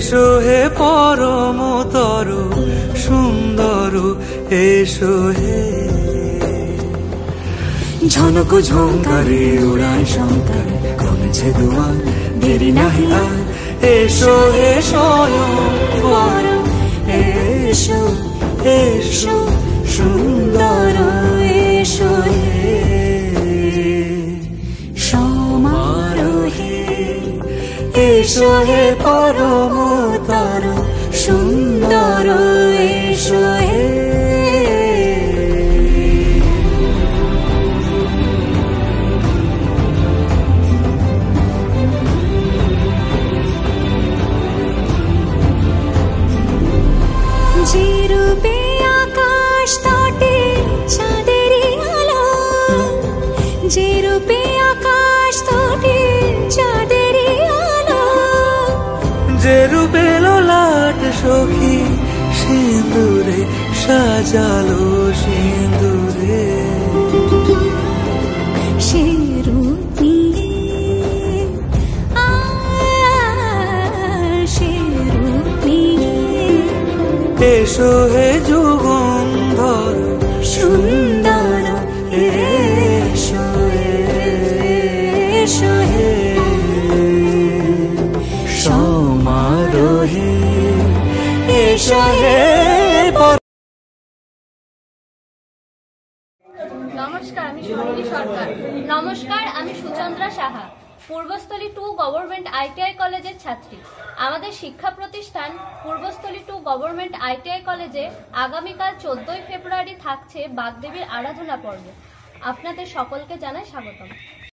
এসো হে পরমতর সুন্দর এসো হে। ঝনক ঝঙ্কারে উড়ায় শঙ্কর কমেছে দুয়ার দেরি নাহি আর। এসো হে স্বয়ং বর এসো এসো সুন্দর এসো হে সমারোহে। এসো হে পরমতর সুন্দর এসো হে। যে রূপে আকাশ তটে চাঁদেরই আলো, যে রূপে আকাশ তটে চাঁদেরই আলো, যে রূপে ললাট সখী সিঁদুরে সাজালো সিঁদুরে। সে রূপ নিয়ে সে রূপ নিয়ে এসো হে যুগন্ধর সুন্দর এসো এসো হে সমারোহে। এসো হে। নমস্কার, আমি সোনালী সরকার। নমস্কার, আমি সুচন্দ্রা সাহা, পূর্বস্থলী 2 গভর্নমেন্ট ITI কলেজের ছাত্রী। আমাদের শিক্ষা প্রতিষ্ঠান পূর্বস্থলী 2 গভর্নমেন্ট ITI কলেজে আগামীকাল 14ই ফেব্রুয়ারি থাকছে বাগদেবীর আরাধনা পর্ব। আপনাদের সকলকে জানাই স্বাগতম।